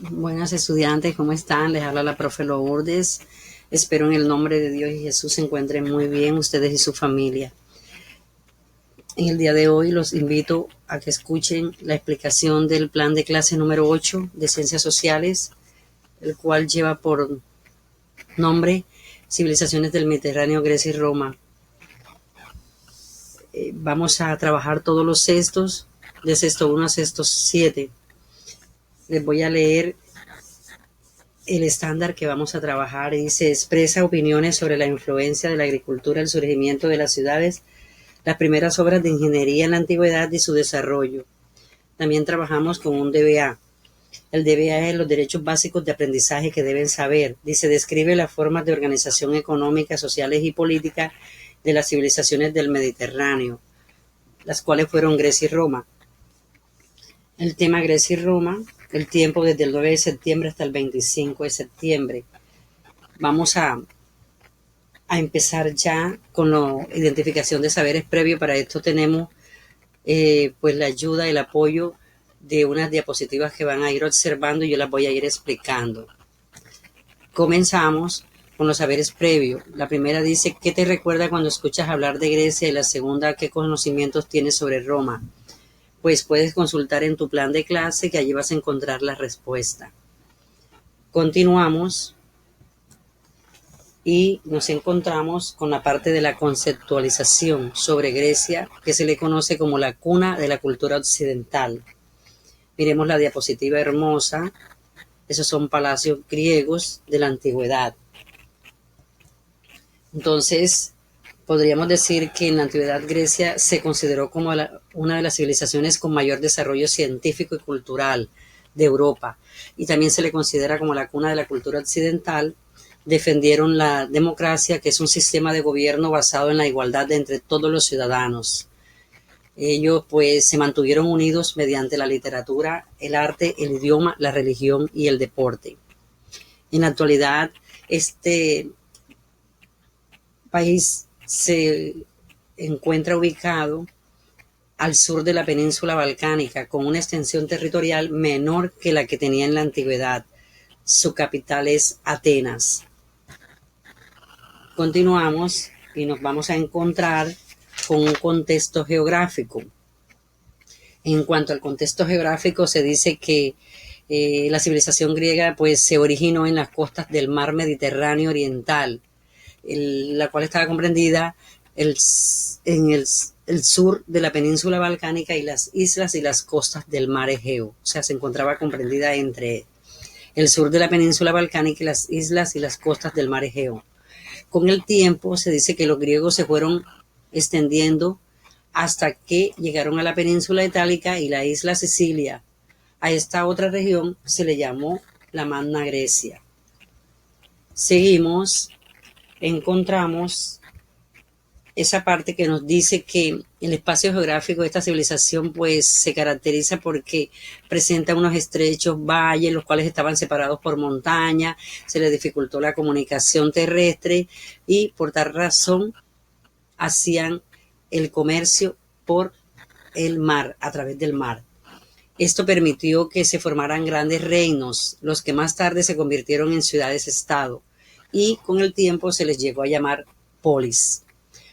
Buenas estudiantes, ¿cómo están? Les habla la profe Lourdes. Espero en el nombre de Dios y Jesús se encuentren muy bien ustedes y su familia. En el día de hoy los invito a que escuchen la explicación del plan de clase número 8 de Ciencias Sociales, el cual lleva por nombre Civilizaciones del Mediterráneo, Grecia y Roma. Vamos a trabajar todos los sextos, de sexto 1 a sexto 7. Les voy a leer el estándar que vamos a trabajar. Dice: expresa opiniones sobre la influencia de la agricultura, el surgimiento de las ciudades, las primeras obras de ingeniería en la antigüedad y su desarrollo. También trabajamos con un DBA. El DBA es los derechos básicos de aprendizaje que deben saber. Dice: describe las formas de organización económica, sociales y políticas de las civilizaciones del Mediterráneo, las cuales fueron Grecia y Roma. El tema Grecia y Roma, el tiempo desde el 9 de septiembre hasta el 25 de septiembre. Vamos a empezar ya con la identificación de saberes previos. Para esto tenemos pues la ayuda, el apoyo de unas diapositivas que van a ir observando y yo las voy a ir explicando. Comenzamos con los saberes previos. La primera dice: ¿qué te recuerda cuando escuchas hablar de Grecia? Y la segunda: ¿qué conocimientos tienes sobre Roma? Pues puedes consultar en tu plan de clase, que allí vas a encontrar la respuesta. Continuamos y nos encontramos con la parte de la conceptualización sobre Grecia, que se le conoce como la cuna de la cultura occidental. Miremos la diapositiva hermosa. Esos son palacios griegos de la antigüedad. Entonces, podríamos decir que en la antigüedad Grecia se consideró como una de las civilizaciones con mayor desarrollo científico y cultural de Europa, y también se le considera como la cuna de la cultura occidental. Defendieron la democracia, que es un sistema de gobierno basado en la igualdad entre todos los ciudadanos. Ellos pues se mantuvieron unidos mediante la literatura, el arte, el idioma, la religión y el deporte. En la actualidad, este país se encuentra ubicado al sur de la península balcánica, con una extensión territorial menor que la que tenía en la antigüedad. Su capital es Atenas. Continuamos y nos vamos a encontrar con un contexto geográfico. En cuanto al contexto geográfico, se dice que la civilización griega pues se originó en las costas del mar Mediterráneo oriental, la cual estaba comprendida en el sur de la península balcánica y las islas y las costas del mar Egeo. O sea, se encontraba comprendida entre el sur de la península balcánica y las islas y las costas del mar Egeo. Con el tiempo se dice que los griegos se fueron extendiendo hasta que llegaron a la península itálica y la isla Sicilia. A esta otra región se le llamó la Magna Grecia. Seguimos, encontramos esa parte que nos dice que el espacio geográfico de esta civilización pues se caracteriza porque presenta unos estrechos valles, los cuales estaban separados por montaña, se les dificultó la comunicación terrestre y por tal razón hacían el comercio por el mar, a través del mar. Esto permitió que se formaran grandes reinos, los que más tarde se convirtieron en ciudades-estado, y con el tiempo se les llegó a llamar polis.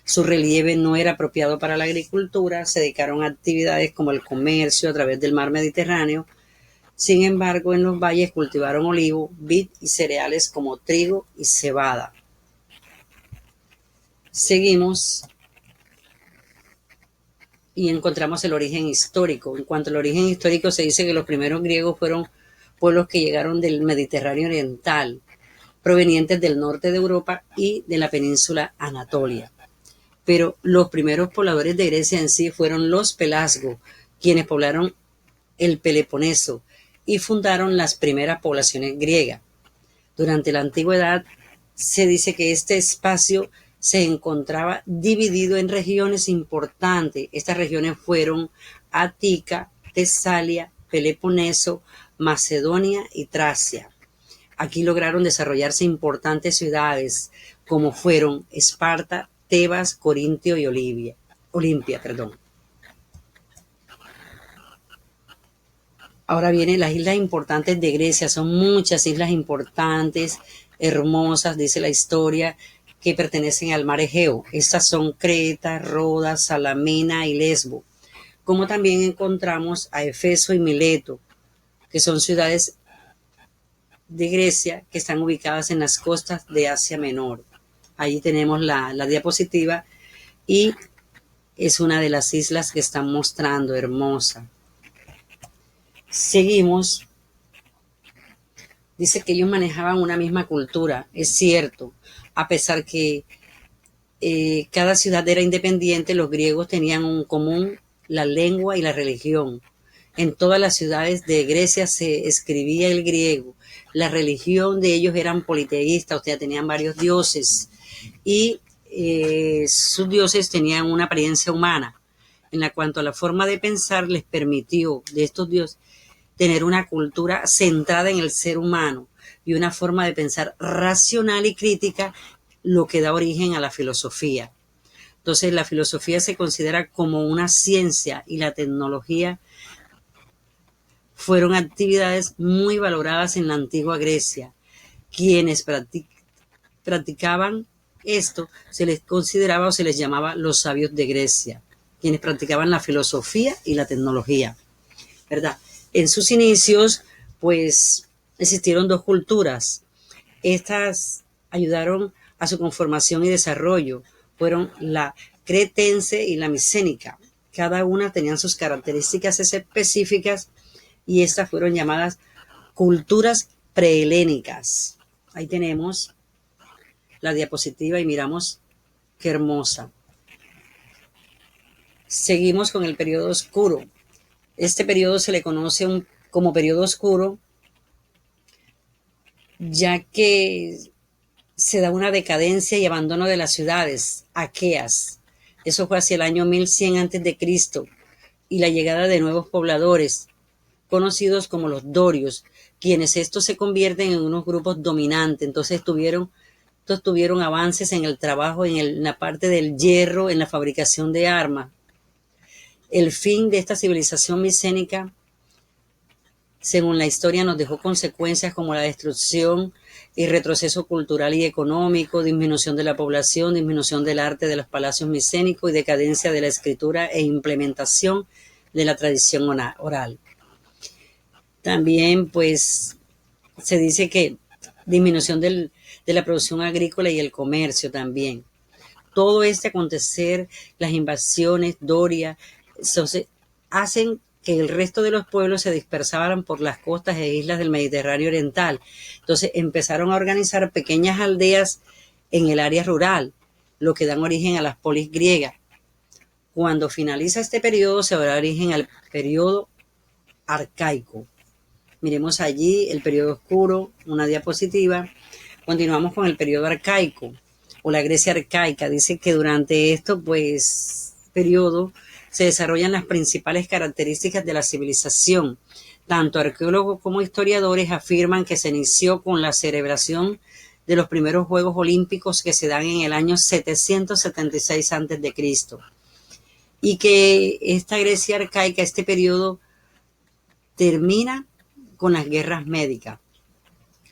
Su relieve no era apropiado para la agricultura, se dedicaron a actividades como el comercio a través del mar Mediterráneo. Sin embargo, en los valles cultivaron olivo, vid y cereales como trigo y cebada. Seguimos y encontramos el origen histórico. En cuanto al origen histórico, se dice que los primeros griegos fueron pueblos que llegaron del Mediterráneo oriental, provenientes del norte de Europa y de la península Anatolia. Pero los primeros pobladores de Grecia en sí fueron los pelasgos, quienes poblaron el Peloponeso y fundaron las primeras poblaciones griegas. Durante la antigüedad se dice que este espacio se encontraba dividido en regiones importantes. Estas regiones fueron Ática, Tesalia, Peloponeso, Macedonia y Tracia. Aquí lograron desarrollarse importantes ciudades como fueron Esparta, Tebas, Corintio y Olimpia. Ahora vienen las islas importantes de Grecia, son muchas islas importantes, hermosas, dice la historia, que pertenecen al mar Egeo. Estas son Creta, Rodas, Salamina y Lesbo, como también encontramos a Efeso y Mileto, que son ciudades de Grecia que están ubicadas en las costas de Asia Menor. Ahí tenemos la diapositiva y es una de las islas que están mostrando, hermosa. Seguimos. Dice que ellos manejaban una misma cultura, es cierto, a pesar que cada ciudad era independiente, los griegos tenían en común la lengua y la religión. En todas las ciudades de Grecia se escribía el griego. La religión de ellos eran politeístas, o sea, tenían varios dioses y sus dioses tenían una apariencia humana. En la cuanto a la forma de pensar, les permitió de estos dioses tener una cultura centrada en el ser humano y una forma de pensar racional y crítica, lo que da origen a la filosofía. Entonces, la filosofía se considera como una ciencia y la tecnología fueron actividades muy valoradas en la antigua Grecia. Quienes practicaban esto se les consideraba o se les llamaba los sabios de Grecia, quienes practicaban la filosofía y la tecnología, ¿verdad? En sus inicios, pues, existieron dos culturas. Estas ayudaron a su conformación y desarrollo. Fueron la cretense y la micénica. Cada una tenían sus características específicas y estas fueron llamadas culturas prehelénicas. Ahí tenemos la diapositiva y miramos qué hermosa. Seguimos con el periodo oscuro. Este periodo se le conoce como periodo oscuro, ya que se da una decadencia y abandono de las ciudades aqueas. Eso fue hacia el año 1100 a.C. y la llegada de nuevos pobladores, conocidos como los dorios, quienes estos se convierten en unos grupos dominantes. Entonces tuvieron avances en el trabajo, en la parte del hierro, en la fabricación de armas. El fin de esta civilización micénica, según la historia, nos dejó consecuencias como la destrucción y retroceso cultural y económico, disminución de la población, disminución del arte de los palacios micénicos y decadencia de la escritura e implementación de la tradición oral. También, pues, se dice que disminución de la producción agrícola y el comercio también. Todo este acontecer, las invasiones, Doria, hacen que el resto de los pueblos se dispersaran por las costas e islas del Mediterráneo oriental. Entonces empezaron a organizar pequeñas aldeas en el área rural, lo que dan origen a las polis griegas. Cuando finaliza este periodo se da origen al periodo arcaico. Miremos allí el periodo oscuro, una diapositiva. Continuamos con el periodo arcaico o la Grecia arcaica. Dice que durante esto, pues, periodo se desarrollan las principales características de la civilización. Tanto arqueólogos como historiadores afirman que se inició con la celebración de los primeros Juegos Olímpicos que se dan en el año 776 a.C. y que esta Grecia arcaica, este periodo, termina con las guerras médicas,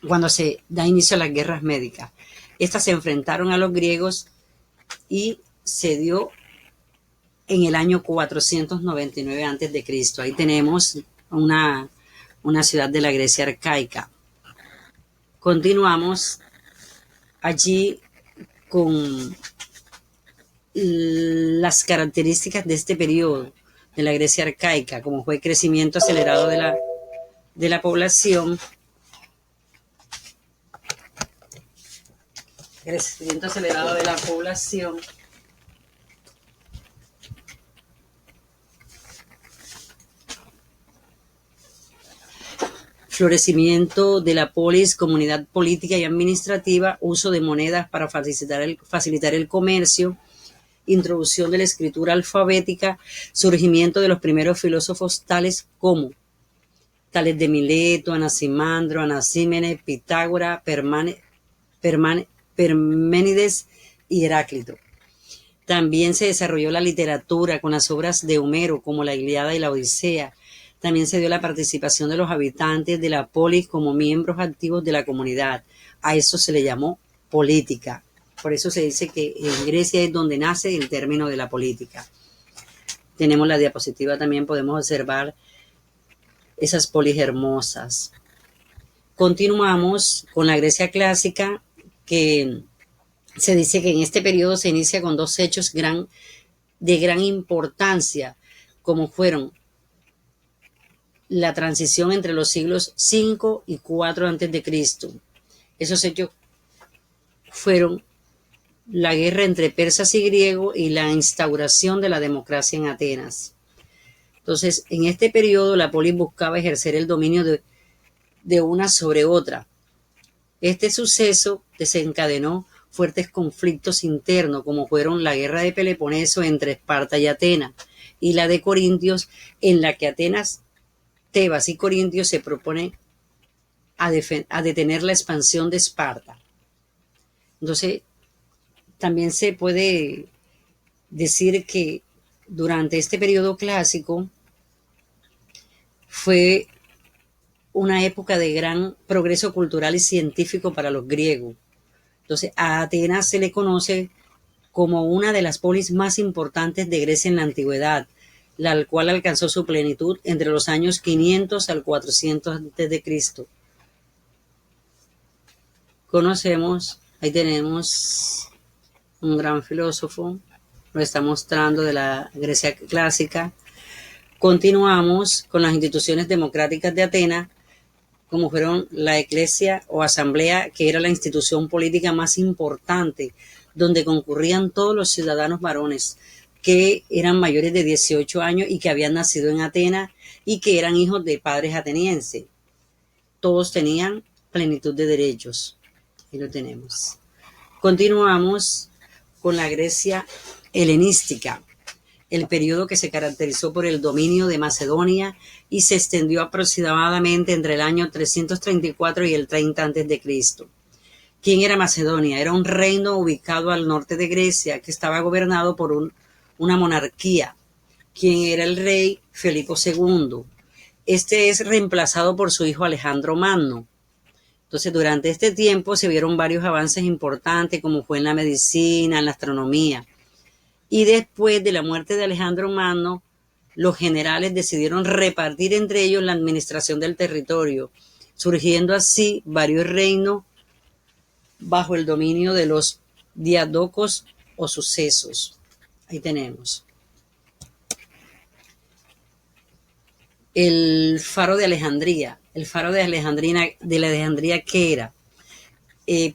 cuando se da inicio a las guerras médicas. Estas se enfrentaron a los griegos y se dio en el año 499 a.C. Ahí tenemos una ciudad de la Grecia arcaica. Continuamos allí con las características de este periodo de la Grecia arcaica, como fue el crecimiento acelerado de la población, florecimiento de la polis, comunidad política y administrativa, uso de monedas para facilitar el comercio, introducción de la escritura alfabética, surgimiento de los primeros filósofos tales de Mileto, Anaximandro, Anaxímenes, Pitágoras, Parménides y Heráclito. También se desarrolló la literatura con las obras de Homero como la Ilíada y la Odisea. También se dio la participación de los habitantes de la polis como miembros activos de la comunidad. A eso se le llamó política. Por eso se dice que en Grecia es donde nace el término de la política. Tenemos la diapositiva también, podemos observar esas polis hermosas. Continuamos con la Grecia clásica, que se dice que en este periodo se inicia con dos hechos de gran importancia, como fueron la transición entre los siglos 5 y 4 a.C. Esos hechos fueron la guerra entre persas y griegos y la instauración de la democracia en Atenas. Entonces, en este periodo la polis buscaba ejercer el dominio de una sobre otra. Este suceso desencadenó fuertes conflictos internos, como fueron la guerra de Peloponeso entre Esparta y Atenas, y la de Corintios, en la que Atenas, Tebas y Corintios se proponen a detener la expansión de Esparta. Entonces, también se puede decir que durante este periodo clásico fue una época de gran progreso cultural y científico para los griegos. Entonces, a Atenas se le conoce como una de las polis más importantes de Grecia en la antigüedad, la cual alcanzó su plenitud entre los años 500 al 400 a.C. Conocemos, ahí tenemos un gran filósofo, lo está mostrando de la Grecia clásica. Continuamos con las instituciones democráticas de Atenas, como fueron la Iglesia o Asamblea, que era la institución política más importante, donde concurrían todos los ciudadanos varones que eran mayores de 18 años y que habían nacido en Atenas y que eran hijos de padres atenienses. Todos tenían plenitud de derechos. Ahí lo tenemos. Continuamos con la Grecia helenística, el periodo que se caracterizó por el dominio de Macedonia y se extendió aproximadamente entre el año 334 y el 30 a.C. ¿Quién era Macedonia? Era un reino ubicado al norte de Grecia que estaba gobernado por una monarquía. ¿Quién era el rey? Felipo II. Este es reemplazado por su hijo Alejandro Magno. Entonces, durante este tiempo se vieron varios avances importantes, como fue en la medicina, en la astronomía. Y después de la muerte de Alejandro Magno, los generales decidieron repartir entre ellos la administración del territorio, surgiendo así varios reinos bajo el dominio de los diadocos o sucesos. Ahí tenemos. El faro de Alejandría. El faro de Alejandría, ¿qué era?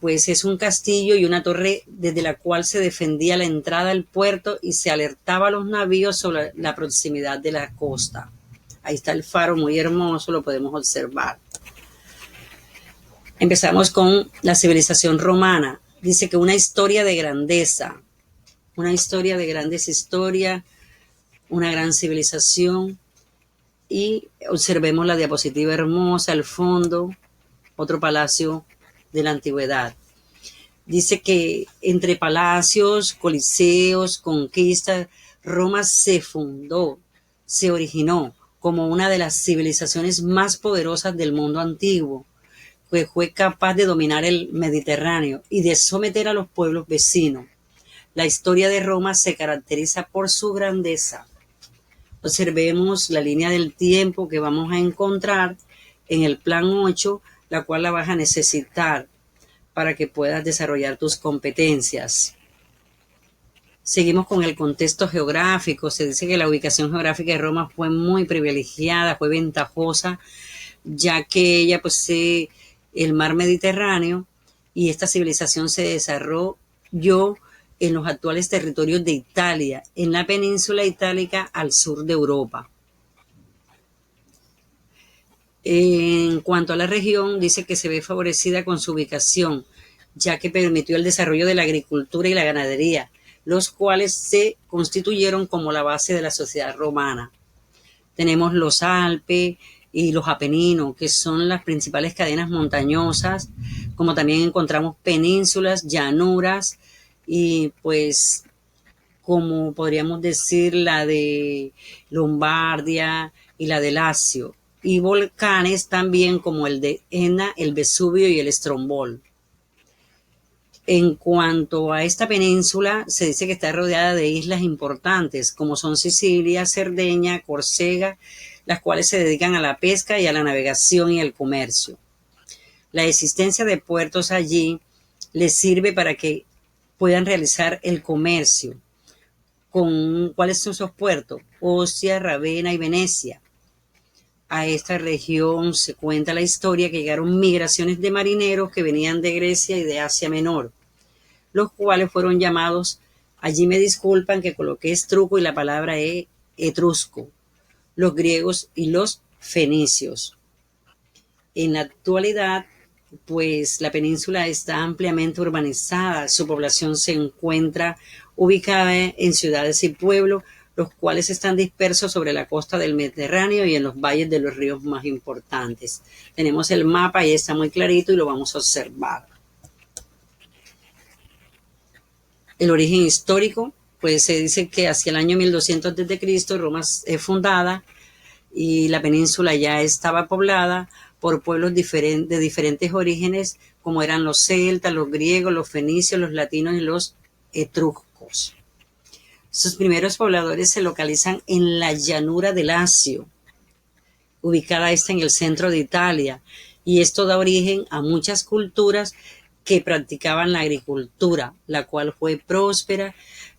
Pues es un castillo y una torre desde la cual se defendía la entrada al puerto y se alertaba a los navíos sobre la proximidad de la costa. Ahí está el faro, muy hermoso, lo podemos observar. Empezamos con la civilización romana. Dice que una historia de grandeza, una historia, una gran civilización. Y observemos la diapositiva hermosa al fondo, otro palacio de la antigüedad. Dice que entre palacios, coliseos, conquistas, Roma se fundó, se originó como una de las civilizaciones más poderosas del mundo antiguo, pues fue capaz de dominar el Mediterráneo y de someter a los pueblos vecinos. La historia de Roma se caracteriza por su grandeza. Observemos la línea del tiempo que vamos a encontrar en el plan 8, la cual la vas a necesitar para que puedas desarrollar tus competencias. Seguimos con el contexto geográfico. Se dice que la ubicación geográfica de Roma fue muy privilegiada, fue ventajosa, ya que ella posee el mar Mediterráneo y esta civilización se desarrolló en los actuales territorios de Italia, en la península itálica al sur de Europa. En cuanto a la región, dice que se ve favorecida con su ubicación, ya que permitió el desarrollo de la agricultura y la ganadería, los cuales se constituyeron como la base de la sociedad romana. Tenemos los Alpes y los Apeninos, que son las principales cadenas montañosas, como también encontramos penínsulas, llanuras, y pues como podríamos decir la de Lombardia, y la de Lacio, y volcanes también como el de Etna, el Vesubio y el Stromboli. En cuanto a esta península, se dice que está rodeada de islas importantes, como son Sicilia, Cerdeña, Córcega, las cuales se dedican a la pesca y a la navegación y al comercio. La existencia de puertos allí les sirve para que puedan realizar el comercio. ¿Cuáles son esos puertos? Ostia, Ravenna y Venecia. A esta región se cuenta la historia que llegaron migraciones de marineros que venían de Grecia y de Asia Menor, los cuales fueron llamados, allí me disculpan que coloqué estruco y la palabra es etrusco, los griegos y los fenicios. En la actualidad, pues la península está ampliamente urbanizada, su población se encuentra ubicada en ciudades y pueblos, los cuales están dispersos sobre la costa del Mediterráneo y en los valles de los ríos más importantes. Tenemos el mapa y está muy clarito y lo vamos a observar. El origen histórico, pues se dice que hacia el año 1200 a.C. Roma es fundada y la península ya estaba poblada por pueblos de diferentes orígenes, como eran los celtas, los griegos, los fenicios, los latinos y los etruscos. Sus primeros pobladores se localizan en la llanura de Lacio, ubicada esta en el centro de Italia, y esto da origen a muchas culturas que practicaban la agricultura, la cual fue próspera,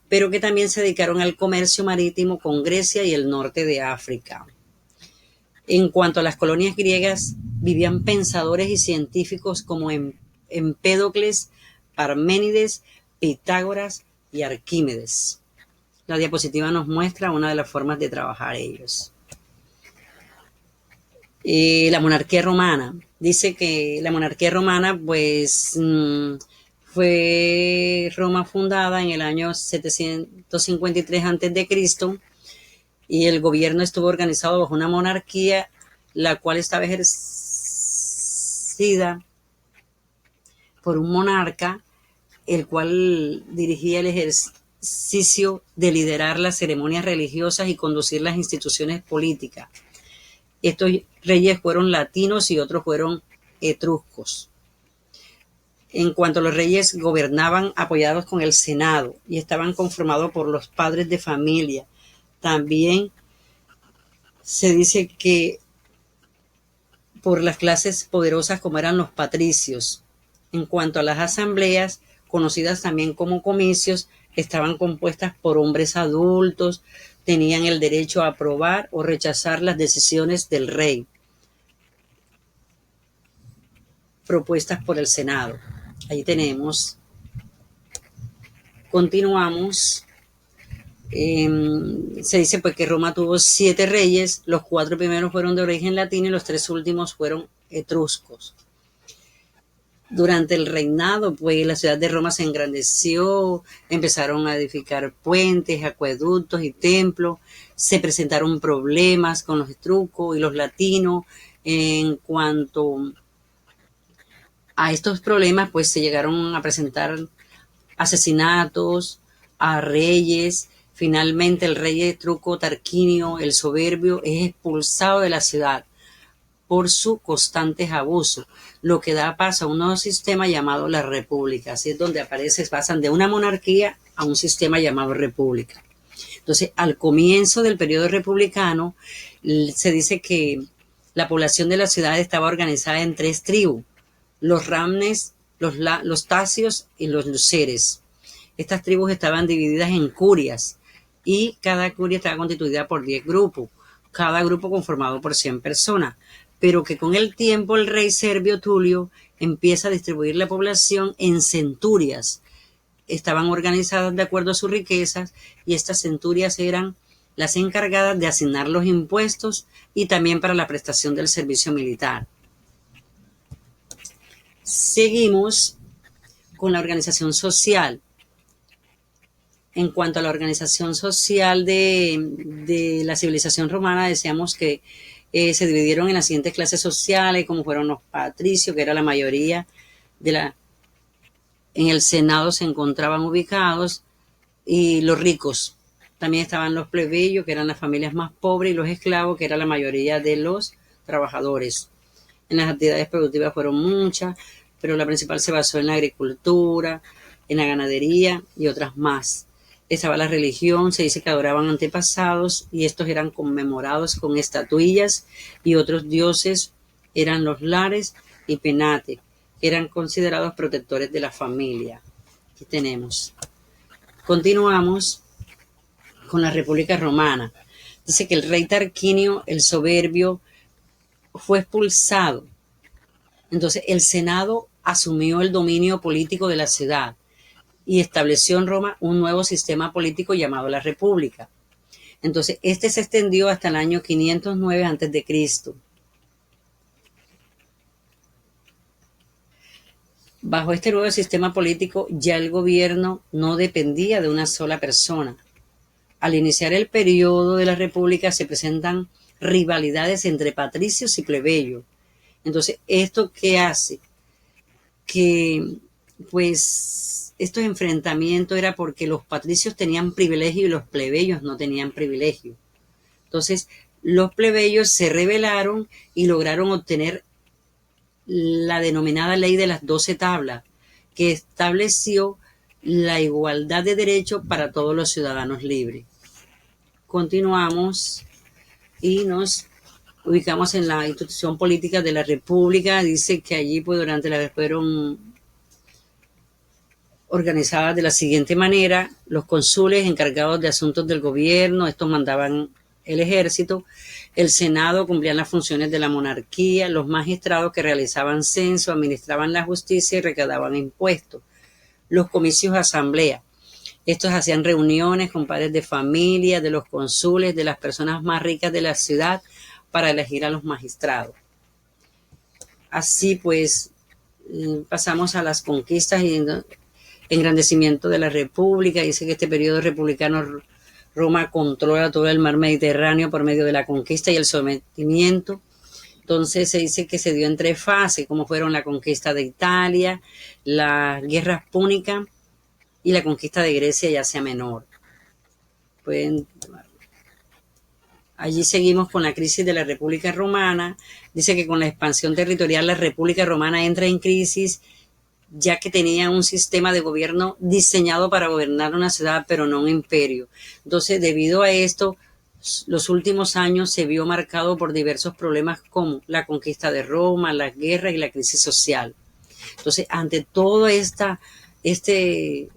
pero que también se dedicaron al comercio marítimo con Grecia y el norte de África. En cuanto a las colonias griegas, vivían pensadores y científicos como Empédocles, Parménides, Pitágoras y Arquímedes. La diapositiva nos muestra una de las formas de trabajar ellos. La monarquía romana. Dice que la monarquía romana, pues, fue Roma fundada en el año 753 a.C. y el gobierno estuvo organizado bajo una monarquía, la cual estaba ejercida por un monarca, el cual dirigía el ejercicio de liderar las ceremonias religiosas y conducir las instituciones políticas. Estos reyes fueron latinos y otros fueron etruscos. En cuanto a los reyes, gobernaban apoyados con el Senado y estaban conformados por los padres de familia. También se dice que por las clases poderosas como eran los patricios. En cuanto a las asambleas, conocidas también como comicios, estaban compuestas por hombres adultos, tenían el derecho a aprobar o rechazar las decisiones del rey propuestas por el Senado. Ahí tenemos. Continuamos. Se dice pues que Roma tuvo 7 reyes, los 4 primeros fueron de origen latino y los 3 últimos fueron etruscos. Durante el reinado, pues la ciudad de Roma se engrandeció, empezaron a edificar puentes, acueductos y templos, se presentaron problemas con los etruscos y los latinos. En cuanto a estos problemas, pues se llegaron a presentar asesinatos a reyes. Finalmente el rey etrusco Tarquinio el Soberbio es expulsado de la ciudad por su constantes abusos, lo que da paso a un nuevo sistema llamado la república. Así es donde pasan de una monarquía a un sistema llamado república. Entonces, al comienzo del periodo republicano, se dice que la población de la ciudad estaba organizada en 3 tribus: los ramnes, los tacios y los luceres. Estas tribus estaban divididas en curias y cada curia estaba constituida por 10 grupos, cada grupo conformado por 100 personas, pero que con el tiempo el rey Servio Tulio empieza a distribuir la población en centurias. Estaban organizadas de acuerdo a sus riquezas y estas centurias eran las encargadas de asignar los impuestos y también para la prestación del servicio militar. Seguimos con la organización social. En cuanto a la organización social de la civilización romana, decíamos que se dividieron en las siguientes clases sociales, como fueron los patricios, que era la mayoría en el Senado se encontraban ubicados, y los ricos. También estaban los plebeyos, que eran las familias más pobres, y los esclavos, que era la mayoría de los trabajadores. En las actividades productivas fueron muchas, pero la principal se basó en la agricultura, en la ganadería y otras más. Estaba la religión, se dice que adoraban antepasados y estos eran conmemorados con estatuillas, y otros dioses eran los Lares y Penate, que eran considerados protectores de la familia. Aquí tenemos. Continuamos con la República Romana. Dice que el rey Tarquinio, el soberbio, fue expulsado. Entonces el Senado asumió el dominio político de la ciudad y estableció en Roma un nuevo sistema político llamado la República. Entonces este se extendió hasta el año 509 a.C. Bajo este nuevo sistema político ya el gobierno no dependía de una sola persona. Al iniciar el periodo de la República se presentan rivalidades entre patricios y plebeyos. Entonces, ¿esto qué hace? Que, pues, estos enfrentamientos era porque los patricios tenían privilegio y los plebeyos no tenían privilegio. Entonces, los plebeyos se rebelaron y lograron obtener la denominada ley de las 12 tablas, que estableció la igualdad de derechos para todos los ciudadanos libres. Continuamos y nos ubicamos en la institución política de la República. Dice que allí pues durante la fueron organizadas de la siguiente manera: los cónsules encargados de asuntos del gobierno, estos mandaban el ejército; el Senado cumplían las funciones de la monarquía; los magistrados que realizaban censo, administraban la justicia y recaudaban impuestos; los comicios de asamblea, estos hacían reuniones con padres de familia, de los cónsules, de las personas más ricas de la ciudad para elegir a los magistrados. Así pues, pasamos a las conquistas y engrandecimiento de la República. Dice que este periodo republicano Roma controla todo el mar Mediterráneo por medio de la conquista y el sometimiento. Entonces se dice que se dio en 3 fases, como fueron la conquista de Italia, las guerras púnicas y la conquista de Grecia y Asia Menor. Allí seguimos con la crisis de la República Romana. Dice que con la expansión territorial la República Romana entra en crisis, ya que tenía un sistema de gobierno diseñado para gobernar una ciudad, pero no un imperio. Entonces, debido a esto, los últimos años se vio marcado por diversos problemas como la conquista de Roma, las guerras y la crisis social. Entonces, ante todo este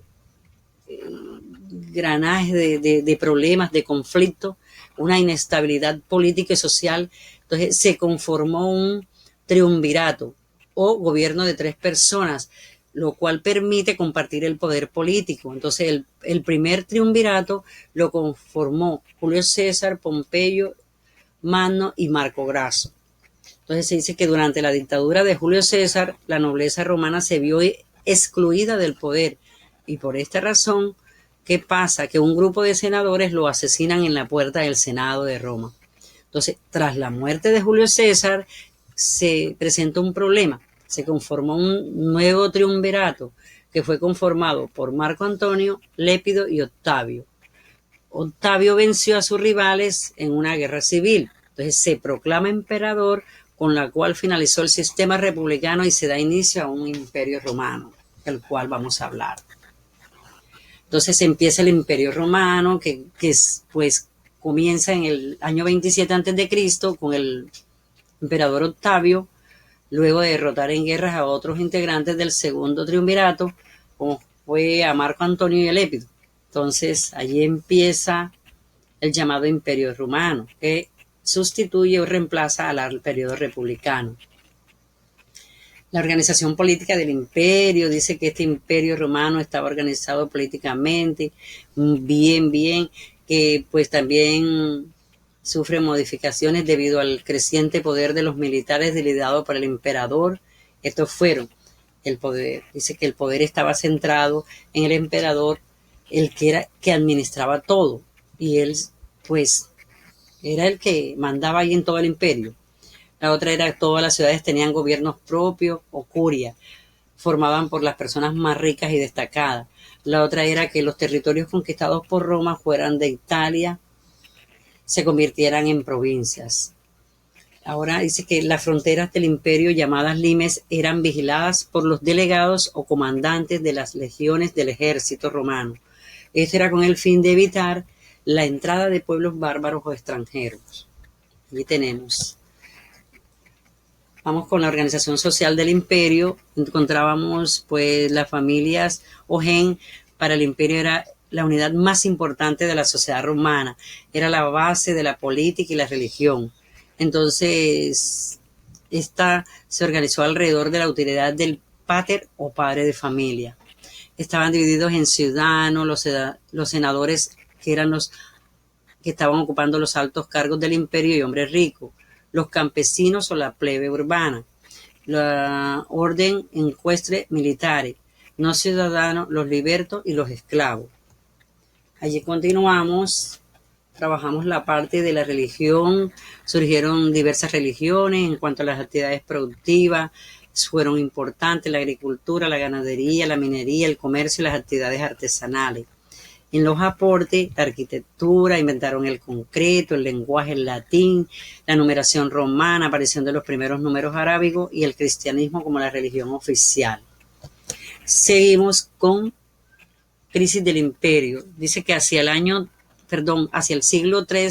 granaje de problemas, de conflictos, una inestabilidad política y social, entonces se conformó un triunvirato o gobierno de 3 personas, lo cual permite compartir el poder político. Entonces el primer triunvirato lo conformó Julio César, Pompeyo, Magno y Marco Graso. Entonces se dice que durante la dictadura de Julio César la nobleza romana se vio excluida del poder, y por esta razón, ¿qué pasa? Que un grupo de senadores lo asesinan en la puerta del Senado de Roma. Entonces, tras la muerte de Julio César, se presenta un problema. Se conformó un nuevo triunvirato que fue conformado por Marco Antonio, Lépido y Octavio. Octavio venció a sus rivales en una guerra civil. Entonces se proclama emperador, con la cual finalizó el sistema republicano y se da inicio a un imperio romano, del cual vamos a hablar. Entonces empieza el Imperio Romano, que pues comienza en el año 27 a.C. con el emperador Octavio, luego de derrotar en guerras a otros integrantes del segundo triunvirato, como fue a Marco Antonio y a Lépido. Entonces allí empieza el llamado Imperio Romano, que sustituye o reemplaza al periodo republicano. La organización política del imperio, dice que este imperio romano estaba organizado políticamente bien, que pues también sufre modificaciones debido al creciente poder de los militares liderado por el emperador. Estos fueron el poder. Dice que el poder estaba centrado en el emperador, el que administraba todo, y él pues era el que mandaba ahí en todo el imperio. La otra era que todas las ciudades tenían gobiernos propios o curias, formaban por las personas más ricas y destacadas. La otra era que los territorios conquistados por Roma fueran de Italia, se convirtieran en provincias. Ahora dice que las fronteras del imperio llamadas limes eran vigiladas por los delegados o comandantes de las legiones del ejército romano. Esto era con el fin de evitar la entrada de pueblos bárbaros o extranjeros. Aquí tenemos. Vamos con la organización social del imperio. Encontrábamos pues las familias o gen para el imperio era la unidad más importante de la sociedad romana. Era la base de la política y la religión. Entonces, esta se organizó alrededor de la autoridad del pater o padre de familia. Estaban divididos en ciudadanos, los senadores que eran los que estaban ocupando los altos cargos del imperio y hombres ricos, los campesinos o la plebe urbana, la orden ecuestre militares, no ciudadanos, los libertos y los esclavos. Allí continuamos, trabajamos la parte de la religión, surgieron diversas religiones en cuanto a las actividades productivas, fueron importantes la agricultura, la ganadería, la minería, el comercio y las actividades artesanales. En los aportes, la arquitectura, inventaron el concreto, el lenguaje el latín, la numeración romana, aparición de los primeros números arábigos y el cristianismo como la religión oficial. Seguimos con crisis del imperio. Dice que hacia el siglo III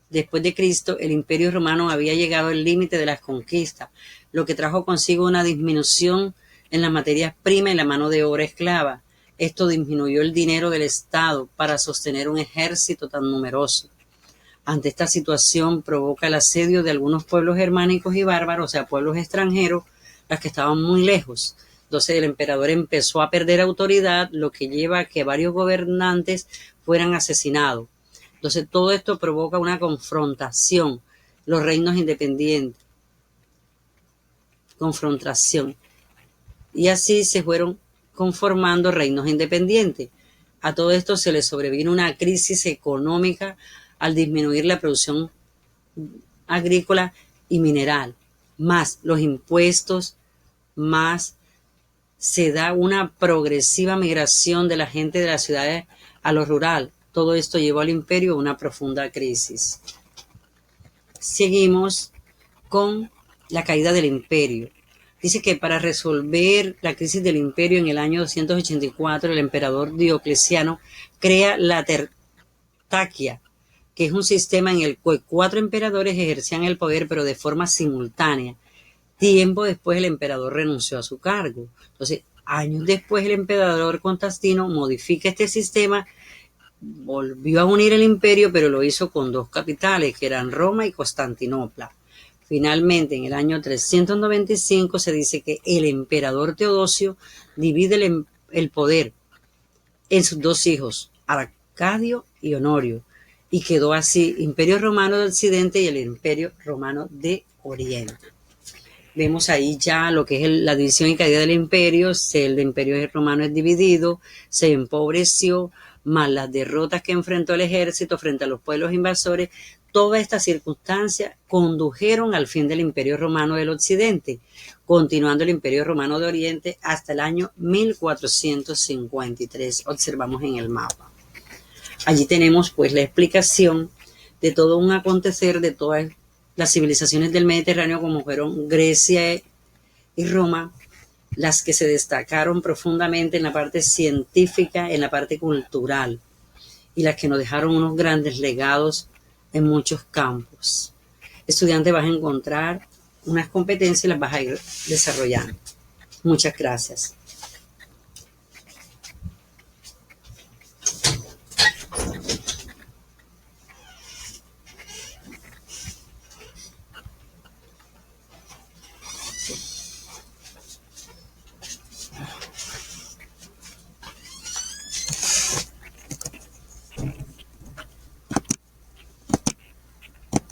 después de Cristo, el imperio romano había llegado al límite de las conquistas, lo que trajo consigo una disminución en las materias primas y la mano de obra esclava. Esto disminuyó el dinero del Estado para sostener un ejército tan numeroso. Ante esta situación provoca el asedio de algunos pueblos germánicos y bárbaros, o sea, pueblos extranjeros, los que estaban muy lejos. Entonces el emperador empezó a perder autoridad, lo que lleva a que varios gobernantes fueran asesinados. Entonces todo esto provoca una confrontación, los reinos independientes, confrontación. Y así se fueron conformando reinos independientes. A todo esto se le sobrevino una crisis económica al disminuir la producción agrícola y mineral, más los impuestos, más se da una progresiva migración de la gente de las ciudades a lo rural. Todo esto llevó al imperio a una profunda crisis. Seguimos con la caída del imperio. Dice que para resolver la crisis del imperio en el año 284, el emperador Diocleciano crea la tertaquia, que es un sistema en el que 4 emperadores ejercían el poder, pero de forma simultánea. Tiempo después el emperador renunció a su cargo. Entonces, años después el emperador Constantino modifica este sistema, volvió a unir el imperio, pero lo hizo con 2 capitales, que eran Roma y Constantinopla. Finalmente, en el año 395 se dice que el emperador Teodosio divide el poder en sus 2 hijos, Arcadio y Honorio, y quedó así Imperio Romano de Occidente y el Imperio Romano de Oriente. Vemos ahí ya lo que es la división y caída del imperio. El imperio romano es dividido, se empobreció, más las derrotas que enfrentó el ejército frente a los pueblos invasores. Todas estas circunstancias condujeron al fin del imperio romano del occidente, continuando el imperio romano de oriente hasta el año 1453. Observamos en el mapa. Allí tenemos pues la explicación de todo un acontecer de todas las civilizaciones del Mediterráneo, como fueron Grecia y Roma, las que se destacaron profundamente en la parte científica, en la parte cultural, y las que nos dejaron unos grandes legados en muchos campos. Estudiante, vas a encontrar unas competencias y las vas a ir desarrollando. Muchas gracias.